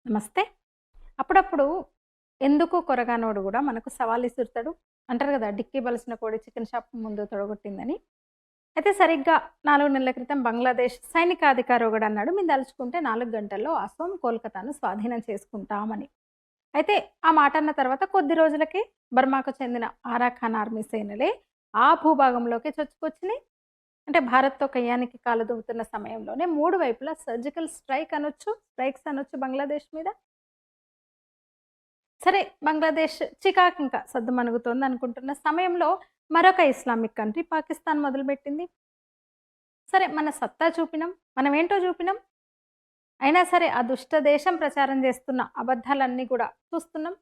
నమస్తే. అప్పుడప్పుడు ఎందుకు కొరగానోడు గూడా మనకు సవాల్ ఇసురుతాడు. అంటారు గదా! డిక్కీ బలిసిన కోడి చికెన్ షాప్ ముందు తొడగొట్టిందని. అయితే సరిగ్గా 4 నెలల క్రితం బంగ్లాదేశ్ సైనికాధికారి ఒకడన్నాడు, మేము దలుచుకుంటే 4 గంటల్లో అసోం, కోల్‌కతాను స్వాధీనం చేసుకుంటామని. అయితే ఆ మాట అన్న తర్వాత కొద్ది రోజులకే బర్మాకు చెందిన ఆరాఖాన్ ఆర్మీ సేనలే ఆ భూభాగంలోకి చొచ్చుకొచ్చినియి. అంటే భారత్‌తో కయ్యానికి కాలుదువ్వుతున్న సమయంలోనే 3 వైపులా సర్జికల్ స్ట్రైక్స్ అనొచ్చు బంగ్లాదేశ్ మీద. సరే, బంగ్లాదేశ్ చికాకింకా సద్దుమణుగుతోందనుకుంటున్న సమయంలో మరొక ఇస్లామిక్ కంట్రీ పాకిస్తాన్ మొదలుపెట్టింది. సరే, మన సత్తా చూపినాం, మనమేంటో చూపినాం. అయినా సరే ఆ దుష్ట దేశం ప్రచారం చేస్తున్న అబద్ధాలన్నీ కూడా చూస్తున్నాం.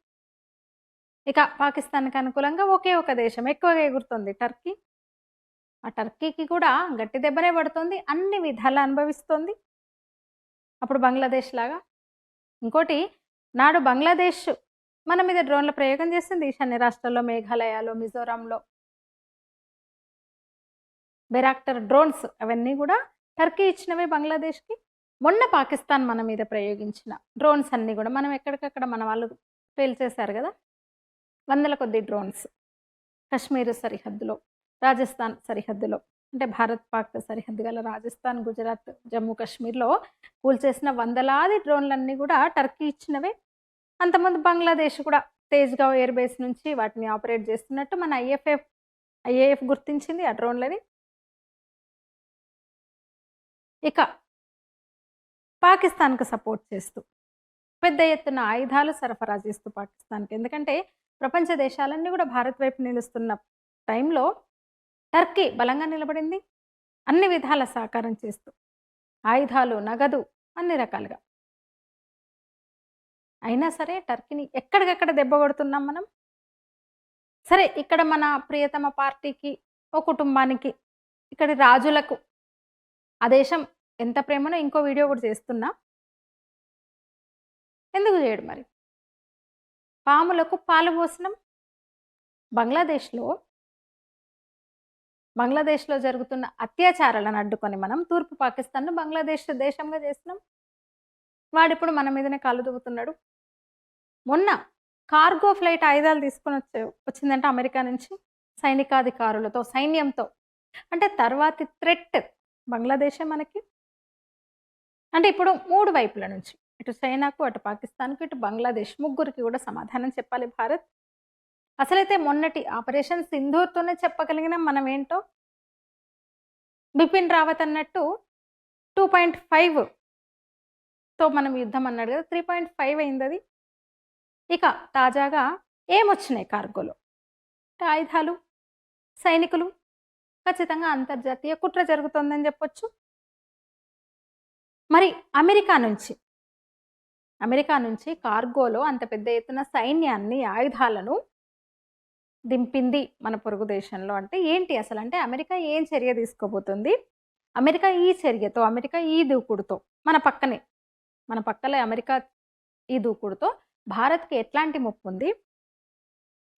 ఇక పాకిస్తాన్‌కి అనుకూలంగా ఒకే ఒక దేశం ఎక్కువగా ఎగురుతుంది, టర్కీ. ఆ టర్కీకి కూడా గట్టి దెబ్బనే పడుతోంది, అన్ని విధాలా అనుభవిస్తోంది. అప్పుడు బంగ్లాదేశ్ లాగా. ఇంకోటి, నాడు బంగ్లాదేశ్ మన మీద డ్రోన్ల ప్రయోగం చేసింది. ఈశాన్య రాష్ట్రాల్లో, మేఘాలయలో, మిజోరాంలో బెరాక్టర్ డ్రోన్స్ అవన్నీ కూడా టర్కీ ఇచ్చినవే బంగ్లాదేశ్‌కి. మొన్న పాకిస్తాన్ మన మీద ప్రయోగించిన డ్రోన్స్ అన్నీ కూడా మనం ఎక్కడికక్కడ మన వాళ్ళు పేల్చేశారు కదా! వందల కొద్దీ డ్రోన్స్. కశ్మీర్ సరిహద్దులో, రాజస్థాన్ సరిహద్దులో, అంటే భారత్ పాక్ సరిహద్దు గల రాజస్థాన్, గుజరాత్, జమ్మూ కాశ్మీర్‌లో కూల్చేసిన వందలాది డ్రోన్‌లన్నీ కూడా టర్కీ ఇచ్చినవే. అంతకుముందు బంగ్లాదేశ్ కూడా తేజ్‌గావ్ ఎయిర్ బేస్ నుంచి వాటిని ఆపరేట్ చేస్తున్నట్టు మన ఐఏఎఫ్ గుర్తించింది ఆ డ్రోన్‌లని. ఇక పాకిస్తాన్‌కు సపోర్ట్ చేస్తూ పెద్ద ఎత్తున ఆయుధాలు సరఫరా చేస్తూ పాకిస్తాన్‌కి. ఎందుకంటే ప్రపంచ దేశాలన్నీ కూడా భారత్ వైపు నిలుస్తున్న టైంలో టర్కీ బలంగా నిలబడింది. అన్ని విధాల సహకారం చేస్తూ ఆయుధాలు, నగదు అన్ని రకాలుగా. అయినా సరే టర్కీని ఎక్కడికక్కడ దెబ్బ కొడుతున్నాం మనం. సరే, ఇక్కడ మన ప్రియతమ పార్టీకి, ఓ కుటుంబానికి, ఇక్కడి రాజులకు ఆ దేశం ఎంత ప్రేమనో ఇంకో వీడియో కూడా చేస్తున్నా. ఎందుకు చేయడు మరి? పాములకు పాలు పోసినాం. బంగ్లాదేశ్‌లో జరుగుతున్న అత్యాచారాలను అడ్డుకొని మనం తూర్పు పాకిస్తాన్‌ను బంగ్లాదేశ్ దేశంగా చేసినాం. వాడిప్పుడు మన మీదనే కాలు దువ్వుతున్నాడు. మొన్న కార్గో ఫ్లైట్ ఆయుధాలు తీసుకొని వచ్చిందంట అమెరికా నుంచి, సైనికాధికారులతో, సైన్యంతో. అంటే తర్వాతి థ్రెట్ బంగ్లాదేశే మనకి. అంటే ఇప్పుడు 3 వైపుల నుంచి, ఇటు చైనాకు, అటు పాకిస్తాన్‌కు, ఇటు బంగ్లాదేశ్ ముగ్గురికి కూడా సమాధానం చెప్పాలి భారత్. అసలైతే మొన్నటి ఆపరేషన్ సింధూర్‌తోనే చెప్పగలిగినాం మనమేంటో. బిపిన్ రావత్ అన్నట్టు 2.5తో మనం యుద్ధం అన్నాడు కదా! 3.5 అయిందది. ఇక తాజాగా ఏమొచ్చినాయి కార్గోలో? ఆయుధాలు, సైనికులు. ఖచ్చితంగా అంతర్జాతీయ కుట్ర జరుగుతోందని చెప్పొచ్చు. మరి అమెరికా నుంచి కార్గోలో అంత పెద్ద ఎత్తున సైన్యాన్ని, ఆయుధాలను దింపింది మన పొరుగు దేశంలో. అంటే ఏంటి అసలు? అంటే అమెరికా ఏం చర్య తీసుకోబోతుంది? అమెరికా ఈ దూకుడుతో మన పక్కలే అమెరికా ఈ దూకుడుతో భారత్‌కి ఎట్లాంటి ముప్పుంది?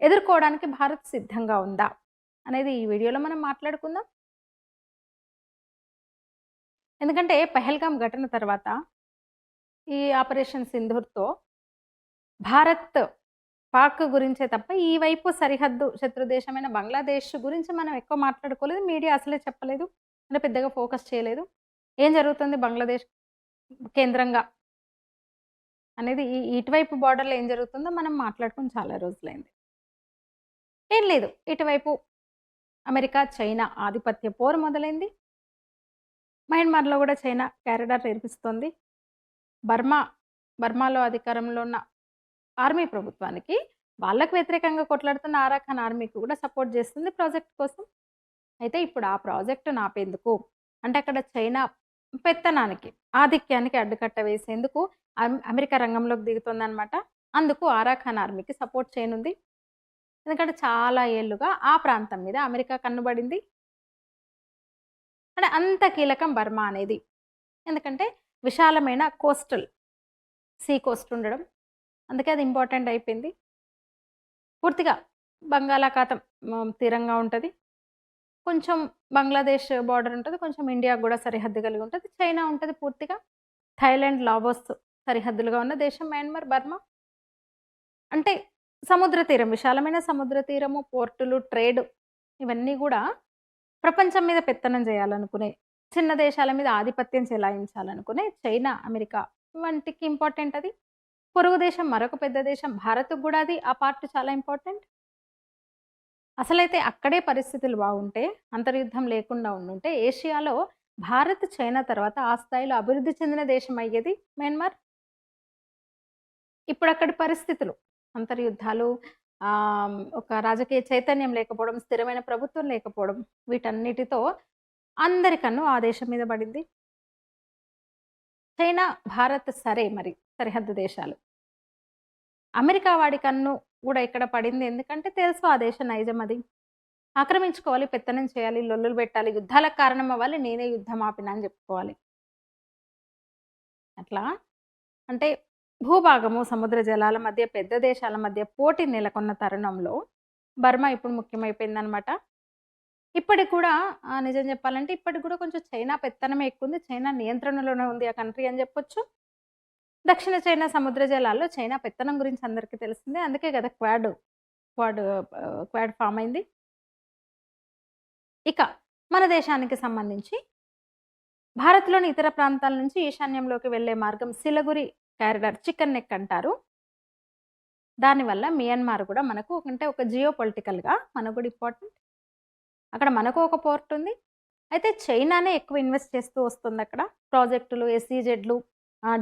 ఎదుర్కోవడానికి భారత్ సిద్ధంగా ఉందా? అనేది ఈ వీడియోలో మనం మాట్లాడుకుందాం. ఎందుకంటే పహల్గామ్ ఘటన తర్వాత ఈ ఆపరేషన్ సింధూర్‌తో భారత్, పాక్ గురించే తప్ప ఈ వైపు సరిహద్దు శత్రు దేశమైన బంగ్లాదేశ్ గురించి మనం ఎక్కువ మాట్లాడుకోలేదు. మీడియా అసలే చెప్పలేదు. అంటే పెద్దగా ఫోకస్ చేయలేదు. ఏం జరుగుతుంది బంగ్లాదేశ్ కేంద్రంగా అనేది, ఇటువైపు బోర్డర్‌లో ఏం జరుగుతుందో మనం మాట్లాడుకొని చాలా రోజులైంది. ఏం లేదు, ఇటువైపు అమెరికా, చైనా ఆధిపత్య పోరు మొదలైంది. మయన్మార్‌లో కూడా చైనా కారిడార్ నిర్మిస్తోంది. బర్మాలో అధికారంలో ఉన్న ఆర్మీ ప్రభుత్వానికి, వాళ్ళకి వ్యతిరేకంగా కొట్లాడుతున్న ఆరాఖాన్ ఆర్మీకి కూడా సపోర్ట్ చేస్తుంది ప్రాజెక్ట్ కోసం. అయితే ఇప్పుడు ఆ ప్రాజెక్టు నాపేందుకు? అంటే అక్కడ చైనా పెత్తనానికి, ఆధిక్యానికి అడ్డుకట్ట వేసేందుకు అమెరికా రంగంలోకి దిగుతోందనమాట. అందుకు ఆరాఖాన్ ఆర్మీకి సపోర్ట్ చేయనుంది. ఎందుకంటే చాలా ఏళ్లుగా ఆ ప్రాంతం మీద అమెరికా కన్నుబడింది. అంటే అంత కీలకం బర్మా అనేది. ఎందుకంటే విశాలమైన సీ కోస్ట్ ఉండడం. అందుకే అది ఇంపార్టెంట్ అయిపోయింది. పూర్తిగా బంగాళాఖాతం తీరంగా ఉంటది. కొంచెం బంగ్లాదేశ్ బార్డర్ ఉంటది. కొంచెం ఇండియాకి గూడా సరిహద్దు కలిగి ఉంటది. చైనా ఉంటది పూర్తిగా. థాయిలాండ్, లావోస్ సరిహద్దులుగా ఉన్న దేశం మయన్మార్, బర్మా. అంటే సముద్ర తీరం, విశాలమైన సముద్ర తీరము, పోర్టులు, ట్రేడ్ ఇవన్నీ గూడా ప్రపంచం మీద పెత్తనం జేయాలనుకునే, చిన్న దేశాల మీద ఆధిపత్యం చెలాయించాలనుకునే చైనా, అమెరికా వంటికి ఇంపార్టెంట్ అది. పొరుగు దేశం మరొక పెద్ద దేశం భారత్‌కి గూడా అది ఆ పార్ట్ చాలా ఇంపార్టెంట్. అసలైతే అక్కడే పరిస్థితులు బాగుంటే, అంతర్యుద్ధం లేకుండా ఉండుంటే ఏషియాలో భారత్, చైనా తర్వాత ఆ స్థాయిలో అభివృద్ధి చెందిన దేశం అయ్యేది మయన్మార్. ఇప్పుడక్కడి పరిస్థితులు అంతర్యుద్ధాలు, ఒక రాజకీయ చైతన్యం లేకపోవడం, స్థిరమైన ప్రభుత్వం లేకపోవడం వీటన్నిటితో అందరి కన్ను ఆ దేశం మీద పడింది. చైనా, భారత్ సరే మరి సరిహద్దు దేశాలు. అమెరికా వాడి కన్ను గూడా ఇక్కడ పడింది. ఎందుకంటే తెలుసు ఆ దేశ నైజం అది. ఆక్రమించుకోవాలి, పెత్తనం చేయాలి, లొల్లులు పెట్టాలి, యుద్ధాలకు కారణం అవ్వాలి, నేనే యుద్ధం ఆపినా అని చెప్పుకోవాలి. అట్లా అంటే భూభాగము, సముద్ర జలాల మధ్య, పెద్ద దేశాల మధ్య పోటీ నెలకొన్న తరుణంలో బర్మా ఇప్పుడు ముఖ్యమైపోయిందనమాట. ఇప్పటికి కూడా నిజం చెప్పాలంటే ఇప్పటికి కూడా కొంచెం చైనా పెత్తనమే ఎక్కువుంది. చైనా నియంత్రణలోనే ఉంది ఆ కంట్రీ అని చెప్పొచ్చు. దక్షిణ చైనా సముద్ర జలాల్లో చైనా పెత్తనం గురించి అందరికీ తెలిసిందే. అందుకే కదా క్వాడ్ క్వాడ్ ఫార్మ్ అయింది. ఇక మన దేశానికి సంబంధించి భారత్‌లోని ఇతర ప్రాంతాల నుంచి ఈశాన్యంలోకి వెళ్ళే మార్గం సిలగురి కారిడార్, చికెన్ నెక్ అంటారు. దానివల్ల మియన్మార్ కూడా మనకు అంటే ఒక జియో పొలిటికల్‌గా మనకు కూడా ఇంపార్టెంట్. అక్కడ మనకు ఒక పోర్ట్ ఉంది. అయితే చైనానే ఎక్కువ ఇన్వెస్ట్ చేస్తూ వస్తుందక్కడ. ప్రాజెక్టులు, ఎస్‌ఈజెడ్‌లు,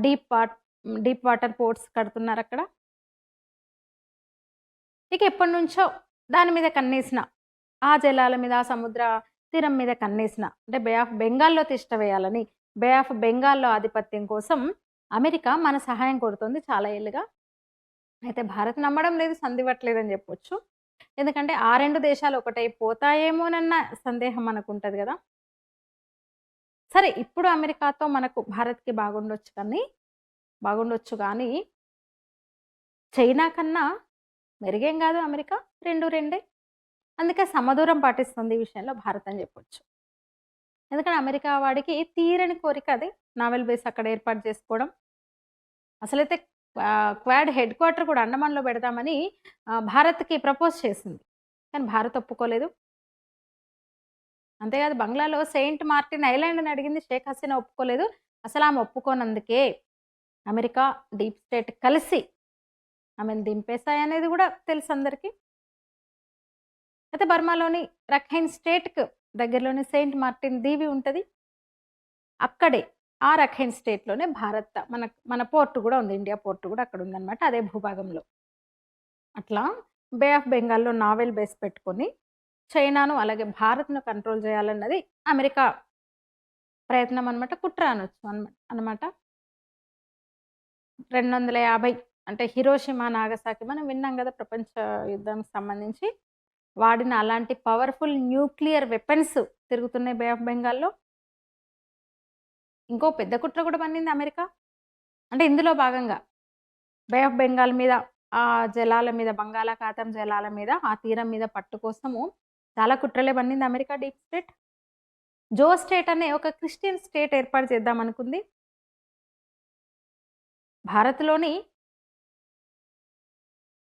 డీప్ వాటర్ పోర్ట్స్ కడుతున్నారక్కడ. ఇక ఎప్పటినుంచో దాని మీద కన్నేసిన, ఆ జలాల మీద, ఆ సముద్ర తీరం మీద కన్నేసిన అంటే బే ఆఫ్ బెంగాల్‌లో తిష్ట వేయాలని, బే ఆఫ్ బెంగాల్‌లో ఆధిపత్యం కోసం అమెరికా మన సహాయం కోరుతుంది చాలా ఏళ్లుగా. అయితే భారత్ నమ్మడం లేదు, సంధివ్వట్లేదని జెప్పొచ్చు. ఎందుకంటే ఆ 2 దేశాలు ఒకటైపోతాయేమోనన్న సందేహం మనకుంటది గదా! సరే ఇప్పుడు అమెరికాతో మనకు భారత్‌కి బాగుండొచ్చు గానీ, చైనా కన్నా మెరుగేం గాదు అమెరికా. 2 రెండే. అందుకే సమదూరం పాటిస్తుంది ఈ విషయంలో భారత్ అని జెప్పొచ్చు. ఎందుకంటే అమెరికా వాడికి తీరని కోరిక అది. నావల్ బేస్ అక్కడ ఏర్పాటు చేసుకోవడం. అసలైతే క్వాడ్ హెడ్ క్వార్టర్ కూడా అండమాన్‌లో పెడదామని భారత్‌కి ప్రపోజ్ చేసింది. కానీ భారత్ ఒప్పుకోలేదు. అంతేకాదు బంగ్లాలో సెయింట్ మార్టిన్ ఐలాండ్ అని అడిగింది. షేక్ హసీనా ఒప్పుకోలేదు. అసలామె ఒప్పుకోనందుకే అమెరికా, డీప్ స్టేట్ కలిసి ఆమెను దింపేసాయనేది గూడా తెలుసందరికీ. అయితే బర్మాలోని రఖైన్ స్టేట్‌కి దగ్గరలోని సెయింట్ మార్టిన్ దీవి ఉంటది. అక్కడే ఆ రఖైన్ స్టేట్‌లోనే మన పోర్ట్ గూడా ఉంది. ఇండియా పోర్ట్ గూడా అక్కడుందనమాట. అదే భూభాగంలో. అట్లా బే ఆఫ్ బెంగాల్‌లో నావెల్ బేస్ పెట్టుకొని చైనాను అలాగే భారత్‌ను కంట్రోల్ చేయాలన్నది అమెరికా ప్రయత్నం అనమాట. కుట్ర అనొచ్చు అనమాట. 250 అంటే హిరోషిమా, నాగసాకి మనం విన్నాం గదా! ప్రపంచ యుద్ధానికి సంబంధించి. వాడిన అలాంటి పవర్‌ఫుల్ న్యూక్లియర్ వెపన్స్ తిరుగుతున్నాయి బే ఆఫ్ బెంగాల్‌లో. ఇంకో పెద్ద కుట్ర కూడా పన్నింది అమెరికా. అంటే ఇందులో భాగంగా బే ఆఫ్ బెంగాల్ మీద, ఆ జలాల మీద, బంగాళాఖాతం జలాల మీద, ఆ తీరం మీద పట్టు కోసము చాలా కుట్రలే పన్నింది అమెరికా డీప్ స్టేట్. జో స్టేట్ అనే ఒక క్రిస్టియన్ స్టేట్ ఏర్పాటు చేద్దామనుకుంది. భారత్‌లోని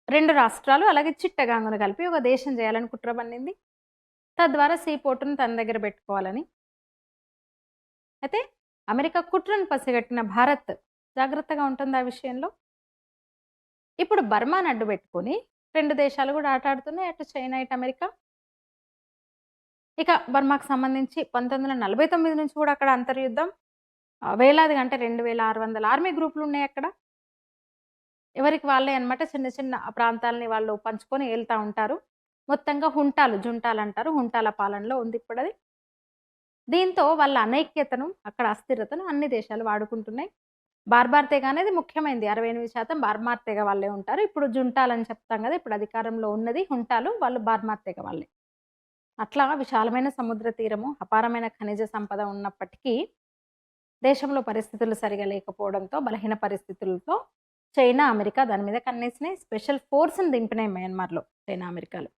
2 రాష్ట్రాలు అలాగే చిట్టగాంగ్‌ను కలిపి ఒక దేశం చేయాలని కుట్ర పన్నింది. తద్వారా సీ పోర్ట్‌ను తన దగ్గర పెట్టుకోవాలని. అయితే అమెరికా కుట్రను పసిగట్టిన భారత్ జాగ్రత్తగా ఉంటుంది ఆ విషయంలో. ఇప్పుడు బర్మాను అడ్డుపెట్టుకొని 2 దేశాలు కూడా ఆటాడుతున్నాయి. అటు చైనా, ఇటు అమెరికా. ఇక బర్మాకు సంబంధించి 1949 నుంచి కూడా అక్కడ అంతర్యుద్ధం. వేలాదిగా అంటే 2600 ఆర్మీ గ్రూపులున్నాయక్కడ. ఎవరికి వాళ్ళే అన్నమాట. చిన్న చిన్న ప్రాంతాలని వాళ్ళు పంచుకొని ఏలుతా ఉంటారు. మొత్తంగా జుంటాలంటారు. హుంటాల పాలనలో ఉంది ఇప్పుడది. దీంతో వాళ్ళ అనైక్యతను, అక్కడ అస్థిరతను అన్ని దేశాలు వాడుకుంటున్నాయి. బార్బార్ తెగ అనేది ముఖ్యమైనది. 68% బార్మార్ తెగ వాళ్ళే ఉంటారు. ఇప్పుడు జుంటాలని చెప్తాం గదా! ఇప్పుడు అధికారంలో ఉన్నది హుంటాలు. వాళ్ళు బార్మార్ తెగ వాళ్ళే. అట్లా విశాలమైన సముద్ర తీరము, అపారమైన ఖనిజ సంపద ఉన్నప్పటికీ, దేశంలో పరిస్థితులు సరిగా లేకపోవడంతో, బలహీన పరిస్థితులతో చైనా, అమెరికా దాని మీద కన్నేసినాయి. Special ఫోర్స్‌ని దింపినాయి మయన్మార్‌లో China, అమెరికాలు.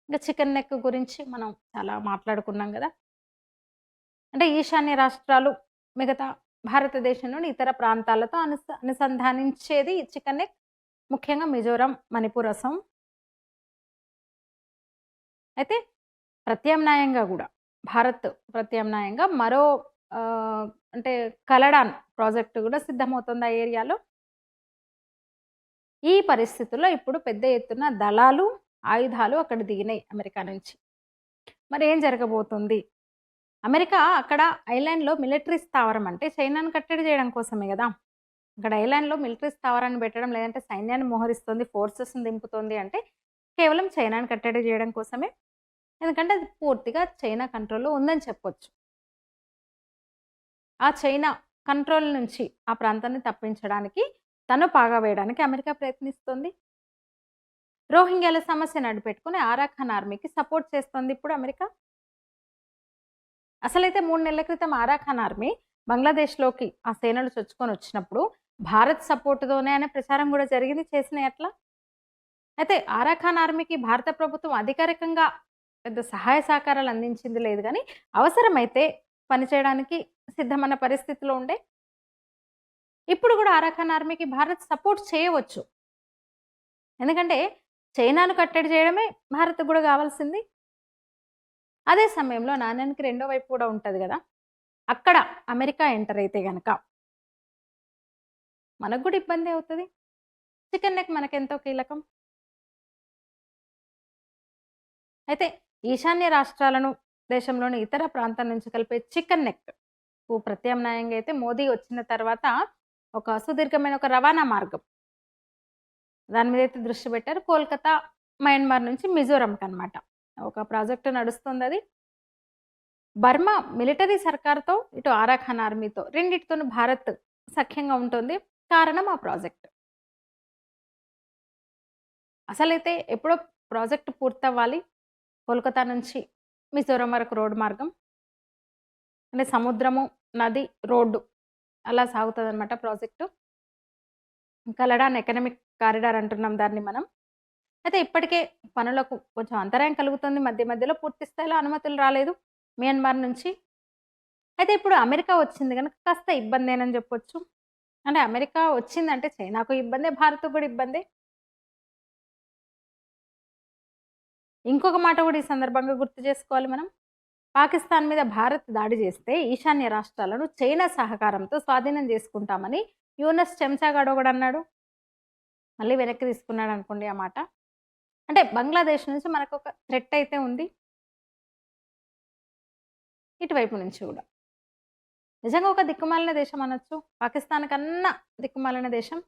ఇంకా చికెన్ నెక్ గురించి మనం చాలా మాట్లాడుకున్నాం కదా. అంటే ఈశాన్య రాష్ట్రాలు మిగతా భారతదేశంలోని ఇతర ప్రాంతాలతో అనుసంధానించేది ఈ చికెన్ నెక్. ముఖ్యంగా మిజోరం, మణిపూర్, అస్సాం. అయితే ప్రత్యామ్నాయంగా గూడా భారత్ ప్రత్యామ్నాయంగా మరో అంటే కలడాన్ ప్రాజెక్ట్ గూడా సిద్ధమవుతుంది ఆ ఏరియాలో. ఈ పరిస్థితుల్లో ఇప్పుడు పెద్ద ఎత్తున దళాలు, ఆయుధాలు అక్కడ దిగినాయి అమెరికా నుంచి. మరి ఏం జరగబోతుంది? అమెరికా అక్కడ ఐలాండ్‌లో మిలిటరీ స్థావరం అంటే చైనాను కట్టడి చేయడం కోసమే గదా! అక్కడ ఐలాండ్‌లో మిలిటరీ స్థావరాన్ని పెట్టడం, లేదంటే సైన్యాన్ని మోహరిస్తుంది, ఫోర్సెస్‌ని దింపుతుంది అంటే కేవలం చైనాను కట్టడి చేయడం కోసమే. ఎందుకంటే అది పూర్తిగా చైనా కంట్రోల్‌లో ఉందని చెప్పొచ్చు. ఆ చైనా కంట్రోల్ నుంచి ఆ ప్రాంతాన్ని తప్పించడానికి, తను పాగా వేయడానికి అమెరికా ప్రయత్నిస్తుంది. రోహింగ్యాల సమస్యను అడ్డుపెట్టుకొని ఆరాఖాన్ ఆర్మీకి సపోర్ట్ చేస్తుంది ఇప్పుడు అమెరికా. అసలైతే 3 నెలల క్రితం ఆరాఖాన్ ఆర్మీ బంగ్లాదేశ్‌లోకి ఆ సేనలు చొచ్చుకొని వచ్చినప్పుడు భారత్ సపోర్ట్‌తోనే అనే ప్రచారం గూడా జరిగింది. చేసినాయి అట్లా. అయితే ఆరాఖాన్ ఆర్మీకి భారత ప్రభుత్వం అధికారికంగా పెద్ద సహాయ సహకారాలు అందించింది లేదు గానీ, అవసరమైతే పనిచేయడానికి సిద్ధమన్న పరిస్థితిలో ఉండే. ఇప్పుడు గూడా ఆరాఖాన్ ఆర్మీకి భారత్ సపోర్ట్ చేయవచ్చు. ఎందుకంటే చైనాను కట్టడి చేయడమే భారత్‌కు గూడా గావాల్సింది. అదే సమయంలో నాణ్యానికి రెండో వైపు కూడా ఉంటది గదా! అక్కడ అమెరికా ఎంటర్ అయితే గనక మనకు గూడా ఇబ్బందే అవుతది. చికెన్ నెక్ మనకెంతో కీలకం. అయితే ఈశాన్య రాష్ట్రాలను దేశంలోని ఇతర ప్రాంతాల నుంచి కలిపే చికెన్ నెక్‌కు ప్రత్యామ్నాయంగా అయితే మోదీ వచ్చిన తర్వాత ఒక సుదీర్ఘమైన ఒక రవాణా మార్గం దాని మీద అయితే దృష్టి పెట్టారు. కోల్‌కతా, మయన్మార్ నుంచి మిజోరంకనమాట. ఒక ప్రాజెక్ట్ నడుస్తుందది. బర్మా మిలిటరీ సర్కార్‌తో, ఇటు ఆరాఖాన్ ఆర్మీతో రెండిటితోను భారత్ సఖ్యంగా ఉంటుంది. కారణం ఆ ప్రాజెక్ట్. అసలైతే ఎప్పుడో ప్రాజెక్ట్ పూర్తవ్వాలి. కోల్‌కతా నుంచి మిజోరం వరకు రోడ్ మార్గం. అంటే సముద్రము, నది, రోడ్డు అలా సాగుతదనమాట ప్రాజెక్టు. కలడాన్ ఎకనామిక్ కారిడార్ అంటున్నాం దాన్ని మనం. అయితే ఇప్పటికే పనులకు కొంచెం అంతరాయం కలుగుతుంది. మధ్య మధ్యలో పూర్తి స్థాయిలో అనుమతులు రాలేదు మియన్మార్ నుంచి. అయితే ఇప్పుడు అమెరికా వచ్చింది గనుక కాస్త ఇబ్బందేనని జెప్పొచ్చు. అంటే అమెరికా వచ్చిందంటే చైనాకు ఇబ్బందే, భారత్‌కు గూడా ఇబ్బందే. ఇంకొక మాట గూడా ఈ సందర్భంగా గుర్తు చేసుకోవాలి మనం. పాకిస్తాన్ మీద భారత్ దాడి చేస్తే ఈశాన్య రాష్ట్రాలను చైనా సహకారంతో స్వాధీనం చేసుకుంటామని యూనస్ చెంచాగాడు ఒకడన్నాడు. మళ్ళీ వెనక్కి తీసుకున్నాడనుకోండి ఆ మాట. అంటే బంగ్లాదేశ్ నుంచి మనకొక థ్రెట్ అయితే ఉంది. ఇటువైపు నుంచి గూడా. నిజంగా ఒక దిక్కుమాలిన దేశం అనొచ్చు. పాకిస్తాన్ కన్నా దిక్కుమాలిన దేశం.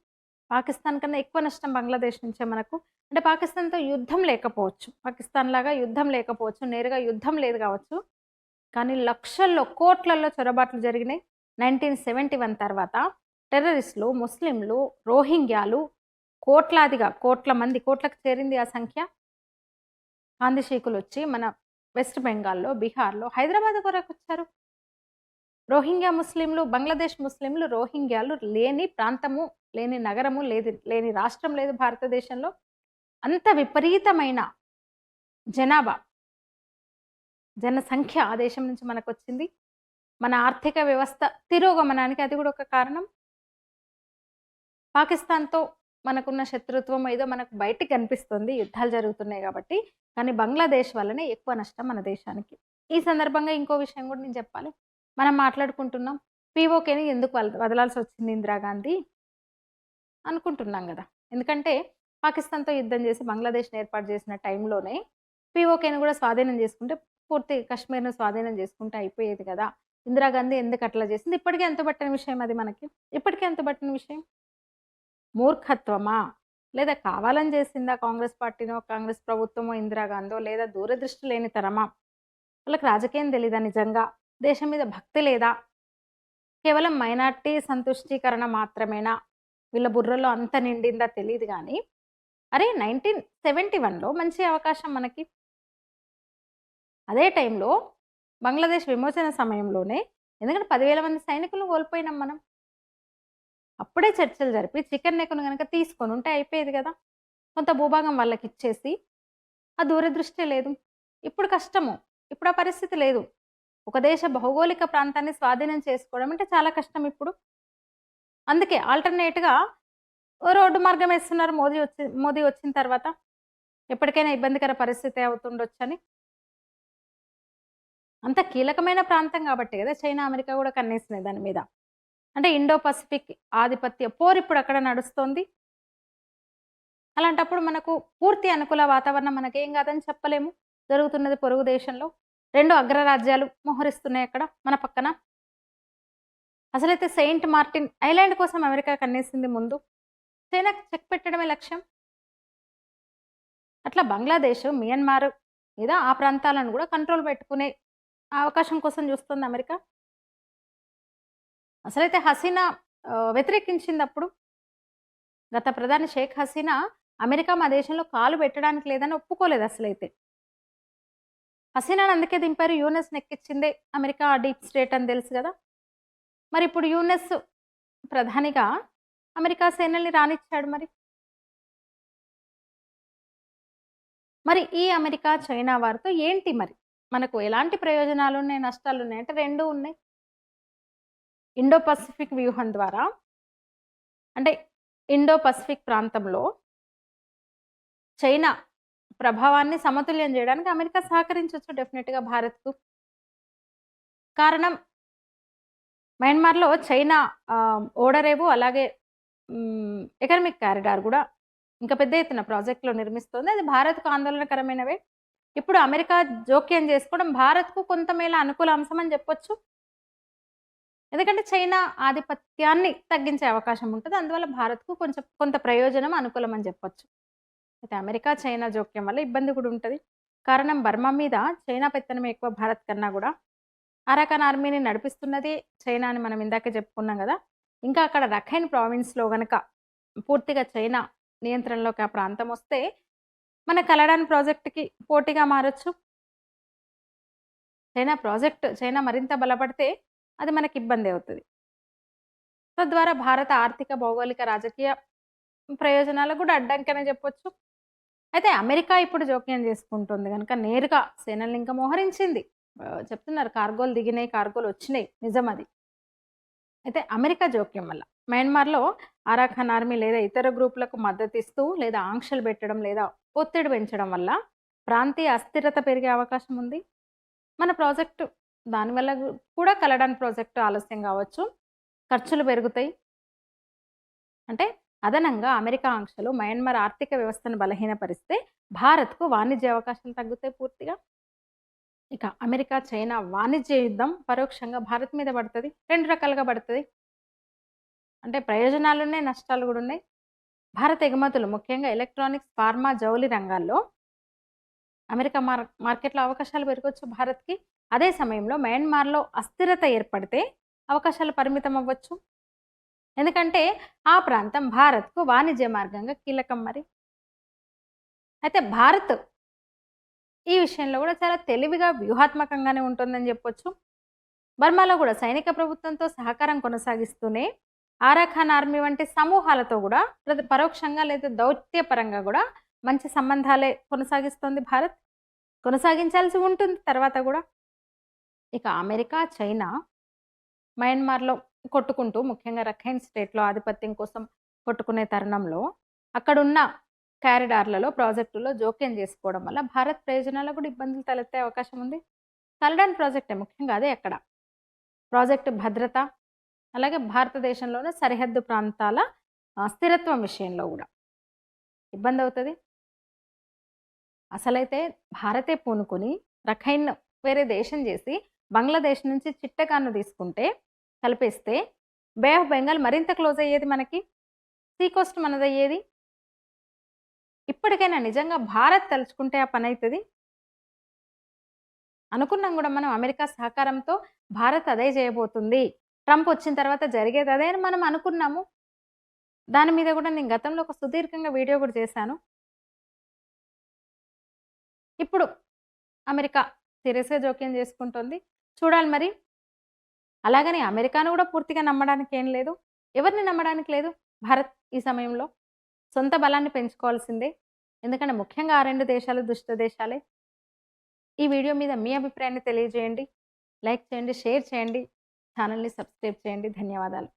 పాకిస్తాన్ కన్నా ఎక్కువ నష్టం బంగ్లాదేశ్ నుంచే మనకు. అంటే పాకిస్తాన్‌తో యుద్ధం లేకపోవచ్చు. పాకిస్తాన్‌లాగా యుద్ధం లేకపోవచ్చు. నేరుగా యుద్ధం లేదు గావచ్చు. కానీ లక్షల్లో, కోట్లల్లో చొరబాట్లు జరిగినాయి. 1971 తర్వాత టెర్రరిస్టులు, ముస్లింలు, రోహింగ్యాలు కోట్లాదిగా, కోట్ల మంది, కోట్లకు చేరింది ఆ సంఖ్య. కాందిశీకులొచ్చి మన వెస్ట్ బెంగాల్‌లో, బీహార్‌లో, హైదరాబాద్ వరకొచ్చారు. రోహింగ్యా ముస్లింలు, బంగ్లాదేశ్ ముస్లింలు, రోహింగ్యాలు లేని ప్రాంతము, లేని నగరము, లేని రాష్ట్రం లేదు భారతదేశంలో. అంత విపరీతమైన జనాభా, జనసంఖ్య ఆ దేశం నుంచి మనకొచ్చింది. మన ఆర్థిక వ్యవస్థ తిరోగమనానికి అది గూడా ఒక కారణం. పాకిస్తాన్‌తో మనకున్న శత్రుత్వం ఏదో మనకు బయటికి కనిపిస్తుంది. యుద్ధాలు జరుగుతున్నాయి గాబట్టి. కానీ బంగ్లాదేశ్ వల్లనే ఎక్కువ నష్టం మన దేశానికి. ఈ సందర్భంగా ఇంకో విషయం గూడా నేను జెప్పాలి. మనం మాట్లాడుకుంటున్నాం. పీఓకేని ఎందుకు వదలాల్సొచ్చింది ఇందిరాగాంధీ అనుకుంటున్నాం గదా! ఎందుకంటే పాకిస్తాన్‌తో యుద్ధం జేసి బంగ్లాదేశ్‌ని ఏర్పాటు చేసిన టైంలోనే పీఓకేని గూడా స్వాధీనం జేసుకుంటే పూర్తి కశ్మీర్‌ని స్వాధీనం జేసుకుంటే అయిపోయేది గదా! ఇందిరాగాంధీ ఎందుకట్లా జేసింది? ఇప్పటికీ అంతుబట్టని విషయం అది మనకి. ఇప్పటికీ అంతుబట్టని విషయం. మూర్ఖత్వమా? లేదా కావాలని చేసిందా కాంగ్రెస్ పార్టీనో, కాంగ్రెస్ ప్రభుత్వమో, ఇందిరాగాంధో, లేదా దూరదృష్టి లేనితనమా? వాళ్ళకి రాజకీయం తెలీదా నిజంగా? దేశం మీద భక్తి లేదా? కేవలం మైనారిటీ సంతుష్టీకరణ మాత్రమేనా? వీళ్ళ బుర్రలో అంత నిండిందా తెలీదు గానీ, అరే 1971లో మంచి అవకాశం మనకి. అదే టైంలో బంగ్లాదేశ్ విమోచన సమయంలోనే ఎందుకంటే 10,000 మంది సైనికులను కోల్పోయినాం మనం. అప్పుడే చర్చలు జరిపి చికెన్ నెక్‌ను గనక తీసుకొనుంటే అయిపోయేది గదా! కొంత భూభాగం వాళ్ళకిచ్చేసి ఆ దూరదృష్టే లేదు. ఇప్పుడు కష్టము. ఇప్పుడు ఆ పరిస్థితి లేదు. ఒక దేశ భౌగోళిక ప్రాంతాన్ని స్వాధీనం చేసుకోవడం అంటే చాలా కష్టం ఇప్పుడు. అందుకే ఆల్టర్‌నేట్‌గా రోడ్డు మార్గం ఏస్తున్నారు మోదీ వచ్చిన తర్వాత. ఎప్పటికైనా ఇబ్బందికర పరిస్థితే అవుతుండొచ్చని. అంత కీలకమైన ప్రాంతం గాబట్టే గదా! చైనా, అమెరికా గూడా కన్నేసినాయి దాని మీద. అంటే ఇండో పసిఫిక్ ఆధిపత్య పోరిప్పుడు అక్కడ నడుస్తోంది. అలాంటప్పుడు మనకు పూర్తి అనుకూల వాతావరణం మనకేం గాదని చెప్పలేము. జరుగుతున్నది పొరుగు దేశంలో. 2 అగ్రరాజ్యాలు మోహరిస్తున్నాయి అక్కడ మన పక్కన. అసలైతే సెయింట్ మార్టిన్ ఐలాండ్ కోసం అమెరికా కన్నేసింది ముందు. చైనాకి చెక్ పెట్టడమే లక్ష్యం. అట్లా బంగ్లాదేశ్, మియన్మార్ మీద ఆ ప్రాంతాలను గూడా కంట్రోల్ పెట్టుకునే అవకాశం కోసం జూస్తుంది అమెరికా. అసలైతే హసీనా వ్యతిరేకించిందప్పుడు. గత ప్రధాని షేక్ హసీనా అమెరికా మా దేశంలో కాలు పెట్టడానికి లేదని ఒప్పుకోలేదసలైతే. హసీనాని అందుకే దింపారు. యూనస్‌ని ఎక్కిచ్చిందే అమెరికా డీప్ స్టేట్ అని తెలుసు గదా! మరిప్పుడు యూనస్ ప్రధానిగా అమెరికా సేనల్ని రానిచ్చాడు మరి. మరి ఈ అమెరికా, చైనా వారితో ఏంటి మరి? మనకు ఎలాంటి ప్రయోజనాలున్నాయి, నష్టాలున్నాయి అంటే 2 ఉన్నాయి. ఇండో పసిఫిక్ వ్యూహం ద్వారా అంటే ఇండో పసిఫిక్ ప్రాంతంలో చైనా ప్రభావాన్ని సమతుల్యం జేయడానికి అమెరికా సహకరించొచ్చు డెఫినెట్‌గా భారత్‌కు. కారణం మయన్మార్‌లో చైనా ఓడరేవు అలాగే ఎకనామిక్ కారిడార్ గూడా ఇంకా పెద్ద ఎత్తున ప్రాజెక్ట్‌లు నిర్మిస్తోంది. అది భారత్‌కు ఆందోళనకరమైనవే. ఇప్పుడు అమెరికా జోక్యం జేసుకోవడం భారత్‌కు కొంతమేళ అనుకూల అంశం అని జెప్పొచ్చు. ఎందుకంటే చైనా ఆధిపత్యాన్ని తగ్గించే అవకాశం ఉంటది. అందువల్ల భారత్‌కు కొంత ప్రయోజనం అనుకూలం అని జెప్పొచ్చు. అయితే అమెరికా, చైనా జోక్యం వల్ల ఇబ్బంది గూడా ఉంటది. కారణం బర్మా మీద చైనా పెత్తనమే ఎక్కువ భారత్ కన్నా గూడా. అరాకాన్ ఆర్మీని నడిపిస్తున్నది చైనా అని మనం ఇందాకే చెప్పుకున్నాం గదా! ఇంకా అక్కడ రఖైన్ ప్రావిన్స్‌లో గనక పూర్తిగా చైనా నియంత్రణలోకి ఆ ప్రాంతం వస్తే, మన కలడాన్ ప్రాజెక్ట్‌కి పోటీగా మారొచ్చు. చైనా మరింత బలపడితే అది మనకి ఇబ్బందే అవుతది. తద్వారా భారత ఆర్థిక, భౌగోళిక, రాజకీయ ప్రయోజనాలకు కూడా అడ్డంకనే జెప్పొచ్చు. అయితే అమెరికా ఇప్పుడు జోక్యం చేసుకుంటుంది గనుక నేరుగా సేనల్ని ఇంకా మోహరించింది. చెప్తున్నారు కార్గోలు దిగినాయి, కార్గోలొచ్చినాయి. నిజమది. అయితే అమెరికా జోక్యం వల్ల మయన్మార్‌లో అరాకాన్ ఆర్మీ లేదా ఇతర గ్రూపులకు మద్దతిస్తూ లేదా ఆంక్షలు పెట్టడం లేదా ఒత్తిడి పెంచడం వల్ల ప్రాంతీయ అస్థిరత పెరిగే అవకాశం ఉంది. మన ప్రాజెక్టు దానివల్ల కూడా కలడాన్ ప్రాజెక్టు ఆలస్యం కావచ్చు. ఖర్చులు పెరుగుతాయి. అంటే అదనంగా అమెరికా ఆంక్షలు మయన్మార్ ఆర్థిక వ్యవస్థను బలహీనపరిస్తే భారత్‌కు వాణిజ్య అవకాశాలు తగ్గుతాయి పూర్తిగా. ఇక అమెరికా, చైనా వాణిజ్య యుద్ధం పరోక్షంగా భారత్ మీద పడతది. 2 రకాలుగా పడతది. అంటే ప్రయోజనాలున్నాయి, నష్టాలు గూడా ఉన్నాయి. భారత ఎగుమతులు ముఖ్యంగా ఎలక్ట్రానిక్స్, ఫార్మా, జౌళి రంగాల్లో అమెరికా మార్కెట్‌లో అవకాశాలు పెరగొచ్చు భారత్‌కి. అదే సమయంలో మయన్మార్‌లో అస్థిరత ఏర్పడితే అవకాశాలు పరిమితం అవ్వచ్చు. ఎందుకంటే ఆ ప్రాంతం భారత్‌కు వాణిజ్య మార్గంగా కీలకం మరి. అయితే భారత్ ఈ విషయంలో గూడా చాలా తెలివిగా, వ్యూహాత్మకంగానే ఉంటుందని జెప్పొచ్చు. బర్మాలో గూడా సైనిక ప్రభుత్వంతో సహకారం కొనసాగిస్తూనే ఆరాఖాన్ ఆర్మీ వంటి సమూహాలతో గూడా పరోక్షంగా లేదా దౌత్యపరంగా గూడా మంచి సంబంధాలే కొనసాగిస్తోంది భారత్. కొనసాగించాల్సి ఉంటుంది తర్వాత గూడా. ఇక అమెరికా, చైనా మయన్మార్‌లో కొట్టుకుంటూ ముఖ్యంగా రఖైన్ స్టేట్‌లో ఆధిపత్యం కోసం కొట్టుకునే తరుణంలో అక్కడున్న కారిడార్‌లలో, ప్రాజెక్టుల్లో జోక్యం చేసుకోవడం వల్ల భారత్ ప్రయోజనాలకు కూడా ఇబ్బందులు తలెత్తే అవకాశం ఉంది. కల్డాన్ ప్రాజెక్టే ముఖ్యంగా అదే అక్కడ. ప్రాజెక్టు భద్రత, అలాగే భారతదేశంలోని సరిహద్దు ప్రాంతాల స్థిరత్వం విషయంలో గూడా ఇబ్బందవుతది. అసలైతే భారతే పూనుకొని రఖైన్ వేరే దేశం జేసి, బంగ్లాదేశ్ నుంచి చిట్టగాన్ను తీసుకుంటే, కలిపేస్తే బే ఆఫ్ బెంగాల్ మరింత క్లోజ్ అయ్యేది మనకి. సీ కోస్ట్ మనదయ్యేది. ఇప్పటికైనా నిజంగా భారత్ తలుచుకుంటే ఆ పనైతది. అనుకున్నాం గూడా మనం అమెరికా సహకారంతో భారత్ అదే జేయబోతుంది. ట్రంప్ వచ్చిన తర్వాత జరిగేది అదే అని మనం అనుకున్నాము. దాని మీద గూడా నేను గతంలో ఒక సుదీర్ఘంగా వీడియో గూడా చేశాను. ఇప్పుడు అమెరికా సీరియస్‌గా జోక్యం చేసుకుంటోంది. చూడాలి మరి. అలాగని అమెరికాను గూడా పూర్తిగా నమ్మడానికి ఏం లేదు. ఎవరిని నమ్మడానికి లేదు భారత్ ఈ సమయంలో. సొంత బలాన్ని పెంచుకోవాల్సిందే. ఎందుకంటే ముఖ్యంగా ఆ 2 దేశాలు దుష్ట దేశాలే. ఈ వీడియో మీద మీ అభిప్రాయాన్ని తెలియజేయండి. లైక్ చేయండి, షేర్ చేయండి, ఛానల్‌ని సబ్స్క్రైబ్ చేయండి. ధన్యవాదాలు.